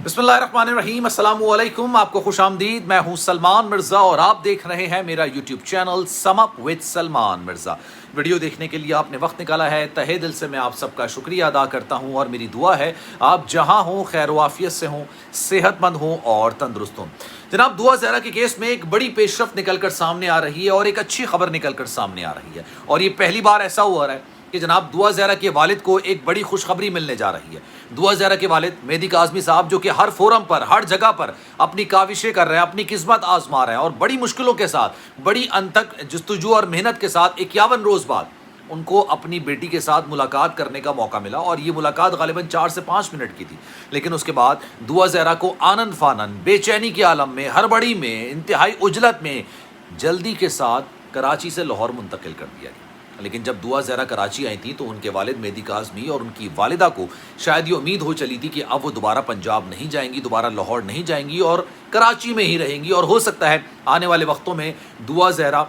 बिस्मिल्लाहिर्रहमानिर्रहीम, अस्सलाम वालेकुम। आपको खुश आमदीद। मैं हूं सलमान मिर्ज़ा और आप देख रहे हैं मेरा YouTube channel sum up with Salman Mirza. Video देखने के लिए आपने वक्त निकाला है, तहे दिल से मैं आप सबका शुक्रिया अदा करता हूं और मेरी दुआ है आप जहां हों खैर वाफियत से हों, सेहतमंद हों और तंदुरुस्त हों। जनाब, दुआ ज़हरा के केस में एक बड़ी पेशरफ निकल कर सामने आ रही है और एक अच्छी खबर निकल कर सामने आ रही है और ये पहली बार ऐसा हुआ है कि जनाब दुआ ज़हरा के वालिद को एक बड़ी खुशखबरी मिलने जा रही है। दुआ ज़हरा के वालिद मेहदी काज़मी साहब, जो कि हर फोरम पर हर जगह पर अपनी काविशें कर रहे हैं, अपनी किस्मत आजमा रहे हैं और बड़ी मुश्किलों के साथ, बड़ी अनथक जस्तजू और मेहनत के साथ 51 रोज़ बाद उनको अपनी बेटी के साथ मुलाकात करने का मौका मिला और ये मुलाकात गालिबन 4 से 5 मिनट की थी। लेकिन उसके बाद दुआ ज़हरा को आनन फानन, बेचैनी के आलम में, हड़बड़ी में, इंतहाई उजलत में जल्दी के साथ कराची से लाहौर मुंतकिल कर दिया गया। लेकिन जब दुआ ज़हरा कराची आई थी तो उनके वालिद मेहदी काज़मी और उनकी वालिदा को शायद ये उम्मीद हो चली थी कि अब वो दोबारा पंजाब नहीं जाएंगी, दोबारा लाहौर नहीं जाएंगी और कराची में ही रहेंगी और हो सकता है आने वाले वक्तों में दुआ ज़हरा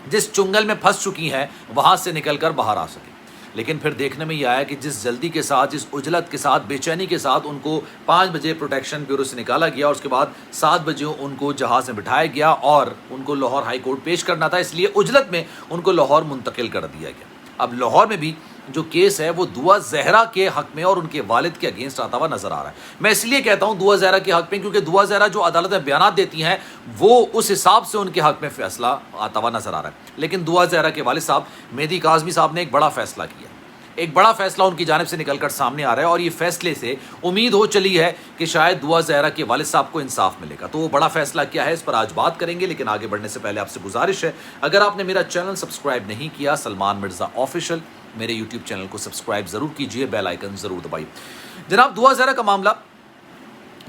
जिस चुंगल में फंस चुकी हैं वहाँ से निकल कर बाहर आ सके। लेकिन फिर देखने में ये आया कि जिस जल्दी के साथ, जिस उजलत के साथ, बेचैनी के साथ उनको 5 बजे प्रोटेक्शन ब्यूरो से निकाला गया और उसके बाद 7 बजे उनको जहाज़ में बिठाया गया और उनको लाहौर हाई कोर्ट पेश करना था, इसलिए उजलत में उनको लाहौर मुंतकिल कर दिया गया। अब लाहौर में भी जो केस है वो दुआ ज़हरा के हक़ में और उनके वालिद के अगेंस्ट आता हुआ नज़र आ रहा है। मैं इसलिए कहता हूँ दुआ ज़हरा के हक़ में क्योंकि दुआ ज़हरा जो अदालत में बयान देती हैं वो उस हिसाब से उनके हक़ में फ़ैसला आता हुआ नज़र आ रहा है। लेकिन दुआ ज़हरा के वालिद साहब मेहदी काज़मी साहब ने एक बड़ा फ़ैसला किया, एक बड़ा फ़ैसला उनकी जानिब से निकलकर सामने आ रहा है और ये फ़ैसले से उम्मीद हो चली है कि शायद दुआ ज़हरा के वालिद साहब को इंसाफ मिलेगा। तो वो बड़ा फ़ैसला क्या है इस पर आज बात करेंगे, लेकिन आगे बढ़ने से पहले आपसे गुजारिश है, अगर आपने मेरा चैनल सब्सक्राइब नहीं किया सलमान मिर्ज़ा ऑफिशियल, मेरे यूट्यूब चैनल को सब्सक्राइब ज़रूर कीजिए, बेल आइकन ज़रूर दबाइए। जनाब, दुआ ज़हरा का मामला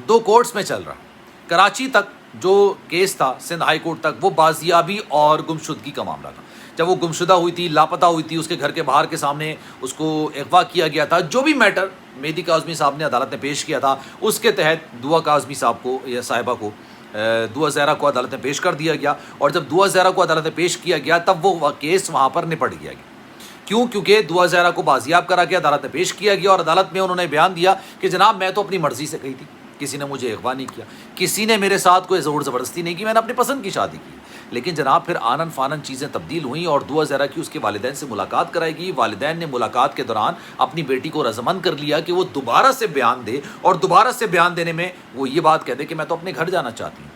2 कोर्ट्स में चल रहा है। कराची तक जो केस था, सिंध हाई कोर्ट तक, वो बाजियाबी और गुमशुदगी का मामला था। जब वो गुमशुदा हुई थी, लापता हुई थी, उसके घर के बाहर के सामने उसको अगवा किया गया था। जो भी मैटर मेहदी काज़मी साहब ने अदालत में पेश किया था उसके तहत दुआ काज़मी साहब को या साहिबा को, दुआ ज़हरा को अदालत में पेश कर दिया गया और जब दुआ ज़हरा को अदालत में पेश किया गया तब वो केस वहाँ पर निपट गया। क्यों? क्योंकि दुआ ज़हरा को बाजियाब करा के अदालत में पेश किया गया और अदालत में उन्होंने बयान दिया कि जनाब मैं तो अपनी मर्ज़ी से गई थी, किसी ने मुझे अगवा नहीं किया, किसी ने मेरे साथ कोई ज़ोर ज़बरदस्ती नहीं की, मैंने अपनी पसंद की शादी की। लेकिन जनाब फिर आनन फानन चीज़ें तब्दील हुई और दुआ ज़हरा की उसके वालिदैन से मुलाकात कराई गई। वालिदैन ने मुलाकात के दौरान अपनी बेटी को रज़ामंद कर लिया कि वो दोबारा से बयान दे और दोबारा से बयान देने में वो ये बात कह दे कि मैं तो अपने घर जाना चाहती हूँ।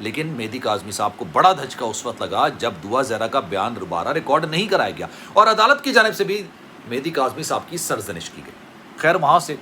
लेकिन मेहदी काज़मी साहब को बड़ा धचका उस वक्त लगा जब दुआ ज़हरा का बयान दोबारा रिकॉर्ड नहीं कराया गया और अदालत की जानिब से भी मेहदी काज़मी साहब की सरजनिश की गई। खैर वहाँ से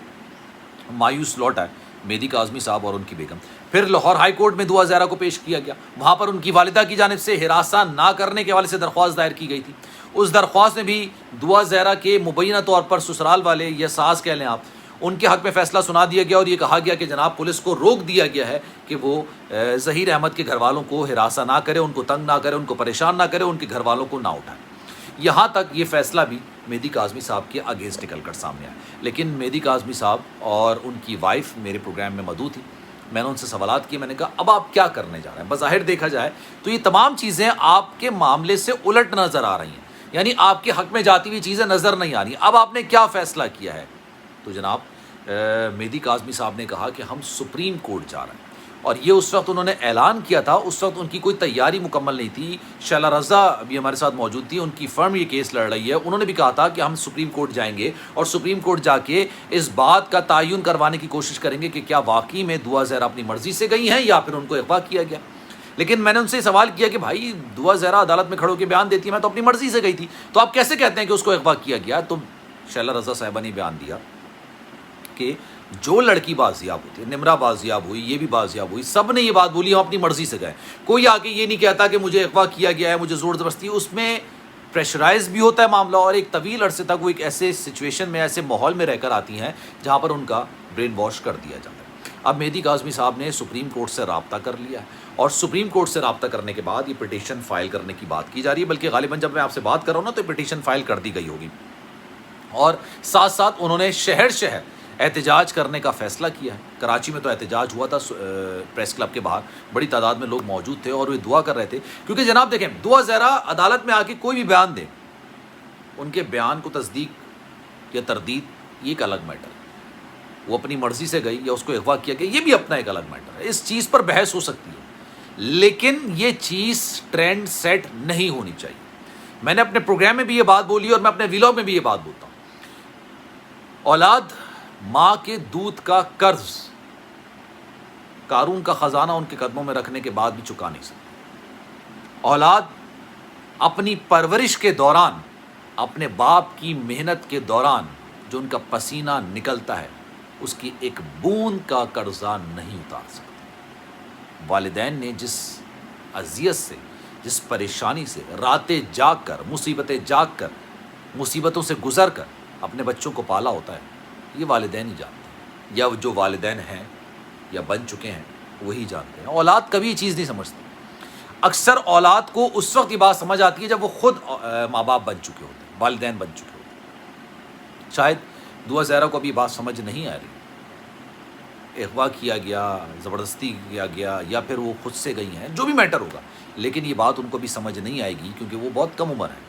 मायूस लौट आए मेहदी काज़मी साहब और उनकी बेगम। फिर लाहौर हाई कोर्ट में दुआ ज़हरा को पेश किया गया। वहाँ पर उनकी वालिदा की जानिब से हिरासा ना करने के हवाले से दरख्वास्त दायर की गई थी। उस दरख्वास्त में भी दुआ ज़हरा के मुबैना तौर पर ससुराल वाले या सास कह लें आप, उनके हक़ में फ़ैसला सुना दिया गया और ये कहा गया कि जनाब पुलिस को रोक दिया गया है कि वो ज़हीर अहमद के घर वालों को हिरासा ना करे, उनको तंग ना करे, उनको परेशान ना करे, उनके घर वालों को ना उठाए। यहाँ तक ये फ़ैसला भी मेहदी काज़मी साहब के अगेंस्ट निकल कर सामने आया। लेकिन मेहदी काज़मी साहब और उनकी वाइफ मेरे प्रोग्राम में मौजूद थी। मैंने उनसे सवालात किए, मैंने कहा अब आप क्या करने जा रहे हैं? बज़ाहिर देखा जाए तो ये तमाम चीज़ें आपके मामले से उलट नज़र आ रही हैं, यानी आपके हक़ में जाती हुई चीज़ें नज़र नहीं आ रही। अब आपने क्या फ़ैसला किया है? तो जनाब मेहदी काज़मी साहब ने कहा कि हम सुप्रीम कोर्ट जा रहे हैं और ये उस वक्त उन्होंने ऐलान किया था। उस वक्त उनकी कोई तैयारी मुकम्मल नहीं थी। शैला रज़ा भी हमारे साथ मौजूद थी, उनकी फ़र्म ये केस लड़ रही है। उन्होंने भी कहा था कि हम सुप्रीम कोर्ट जाएंगे और सुप्रीम कोर्ट जाके इस बात का तयन करवाने की कोशिश करेंगे कि क्या वाकई में दुआ ज़हरा अपनी मर्ज़ी से गई हैं या फिर उनको अगवा किया गया। लेकिन मैंने उनसे सवाल किया कि भाई दुआ ज़हरा अदालत में खड़ो के बयान देती है मैं तो अपनी मर्ज़ी से गई थी, तो आप कैसे कहते हैं कि उसको अगवा किया गया? तो शैला रज़ा साहिबा ने बयान दिया कि जो लड़की बाजियाब होती है, निमरा बाजियाब हुई, ये भी बाजियाब हुई, सब ने ये बात बोली हम अपनी मर्ज़ी से गए। कोई आके ये नहीं कहता कि मुझे अगवा किया गया है, मुझे ज़ोर ज़बरदस्ती। उसमें प्रेशराइज भी होता है मामला और एक तवील अरसे तक वो एक ऐसे सिचुएशन में, ऐसे माहौल में रहकर आती हैं जहाँ पर उनका ब्रेन वॉश कर दिया जाता है। अब मेहदी काज़मी साहब ने सुप्रीम कोर्ट से रब्ता कर लिया है और सुप्रीम कोर्ट से रब्ता करने के बाद ये पिटीशन फ़ाइल करने की बात की जा रही है, बल्कि गालिबन जब मैं आपसे बात कर रहा हूँ ना तो पिटीशन फ़ाइल कर दी गई होगी। और साथ साथ उन्होंने शहर शहर एहतजाज करने का फ़ैसला किया है। कराची में तो एहतजाज हुआ था, प्रेस क्लब के बाहर बड़ी तादाद में लोग मौजूद थे और वे दुआ कर रहे थे क्योंकि जनाब देखें, दुआ ज़हरा अदालत में आके कोई भी बयान दे, उनके बयान को तस्दीक या तरदीद ये एक अलग मैटर है। وہ اپنی مرضی سے گئی یا اس کو اغوا کیا گیا، یہ بھی اپنا ایک الگ میٹر ہے. اس چیز پر بحث ہو سکتی ہے، لیکن یہ چیز ٹرینڈ سیٹ نہیں ہونی چاہیے. میں نے اپنے پروگرام میں بھی یہ بات بولی اور میں اپنے ویلاگ میں بھی یہ بات بولتا ہوں. اولاد ماں کے دودھ کا قرض قارون کا خزانہ ان کے قدموں میں رکھنے کے بعد بھی چکا نہیں سکتی. اولاد اپنی پرورش کے دوران، اپنے باپ کی محنت کے دوران جو ان کا پسینہ نکلتا ہے، اس کی ایک بوند کا قرضہ نہیں اتار سکتی. والدین نے جس اذیت سے، جس پریشانی سے راتیں جاگ کر، مصیبتیں جاگ کر، مصیبتوں سے گزر کر اپنے بچوں کو پالا ہوتا ہے، یہ والدین ہی جانتے ہیں، یا جو والدین ہیں یا بن چکے ہیں وہی جانتے ہیں. اولاد کبھی یہ چیز نہیں سمجھتی. اکثر اولاد کو اس وقت یہ بات سمجھ آتی ہے جب وہ خود ماں باپ بن چکے ہوتے ہیں، والدین بن چکے ہوتے ہیں. شاید دعا زہرا کو ابھی بات سمجھ نہیں آ رہی، اغوا کیا گیا، زبردستی کیا گیا، یا پھر وہ خود سے گئی ہیں، جو بھی میٹر ہوگا، لیکن یہ بات ان کو بھی سمجھ نہیں آئے گی کیونکہ وہ بہت کم عمر ہے.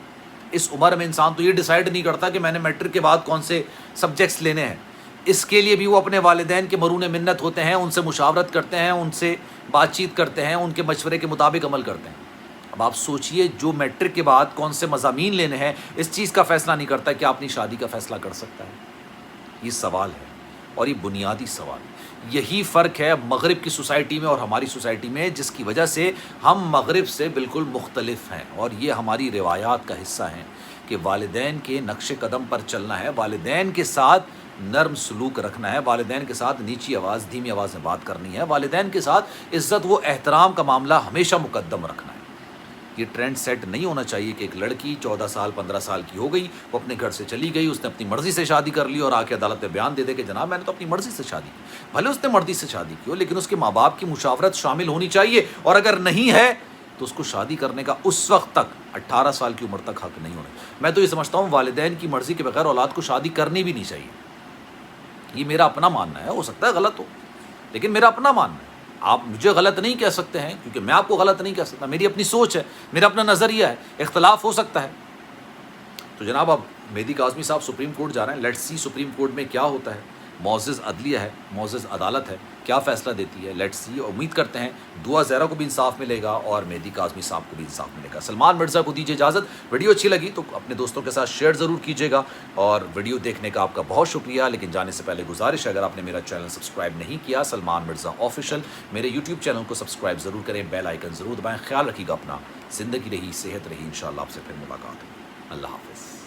اس عمر میں انسان تو یہ ڈیسائیڈ نہیں کرتا کہ میں نے میٹرک کے بعد کون سے سبجیکٹس لینے ہیں. اس کے لیے بھی وہ اپنے والدین کے مرہون منت ہوتے ہیں، ان سے مشاورت کرتے ہیں، ان سے بات چیت کرتے ہیں، ان کے مشورے کے مطابق عمل کرتے ہیں. اب آپ سوچئے جو میٹرک کے بعد کون سے مضامین لینے ہیں، اس چیز کا فیصلہ نہیں کرتا کہ آپ اپنی شادی کا فیصلہ کر سکتا ہے. یہ سوال ہے اور یہ بنیادی سوال. یہی فرق ہے مغرب کی سوسائٹی میں اور ہماری سوسائٹی میں، جس کی وجہ سے ہم مغرب سے بالکل مختلف ہیں. اور یہ ہماری روایات کا حصہ ہیں کہ والدین کے نقش قدم پر چلنا ہے، والدین کے ساتھ نرم سلوک رکھنا ہے، والدین کے ساتھ نیچی آواز، دھیمی آواز میں بات کرنی ہے، والدین کے ساتھ عزت و احترام کا معاملہ ہمیشہ مقدم رکھنا ہے. یہ ٹرینڈ سیٹ نہیں ہونا چاہیے کہ ایک لڑکی 14 سال 15 سال کی ہو گئی، وہ اپنے گھر سے چلی گئی، اس نے اپنی مرضی سے شادی کر لی اور آ کے عدالت میں بیان دے دے کہ جناب میں نے تو اپنی مرضی سے شادی کی. بھلے اس نے مرضی سے شادی کی ہو، لیکن اس کے ماں باپ کی مشاورت شامل ہونی چاہیے، اور اگر نہیں ہے تو اس کو شادی کرنے کا اس وقت تک 18 سال کی عمر تک حق نہیں ہونا. میں تو یہ سمجھتا ہوں والدین کی مرضی کے بغیر اولاد کو شادی کرنی بھی نہیں چاہیے. یہ میرا اپنا ماننا ہے، ہو سکتا ہے غلط ہو، لیکن میرا اپنا ماننا ہے. آپ مجھے غلط نہیں کہہ سکتے ہیں کیونکہ میں آپ کو غلط نہیں کہہ سکتا. میری اپنی سوچ ہے، میرا اپنا نظریہ ہے، اختلاف ہو سکتا ہے. تو جناب اب مہدی کاظمی صاحب سپریم کورٹ جا رہے ہیں. لیٹس سی سپریم کورٹ میں کیا ہوتا ہے. معزز عدلیہ ہے، معزز عدالت ہے، کیا فیصلہ دیتی ہے. Let's see. امید کرتے ہیں دعا زہرا کو بھی انصاف ملے گا اور مہدی کاظمی صاحب کو بھی انصاف ملے گا. سلمان مرزا کو دیجیے اجازت. ویڈیو اچھی لگی تو اپنے دوستوں کے ساتھ شیئر ضرور کیجیے گا، اور ویڈیو دیکھنے کا آپ کا بہت شکریہ. لیکن جانے سے پہلے گزارش ہے، اگر آپ نے میرا چینل سبسکرائب نہیں کیا سلمان مرزا آفیشیل، میرے یوٹیوب چینل کو سبسکرائب ضرور کریں، بیل آئیکن ضرور دبائیں. خیال رکھیے گا اپنا. زندگی رہی، صحت رہی، انشاءاللہ آپ سے پھر ملاقات ہوگی. اللہ حافظ.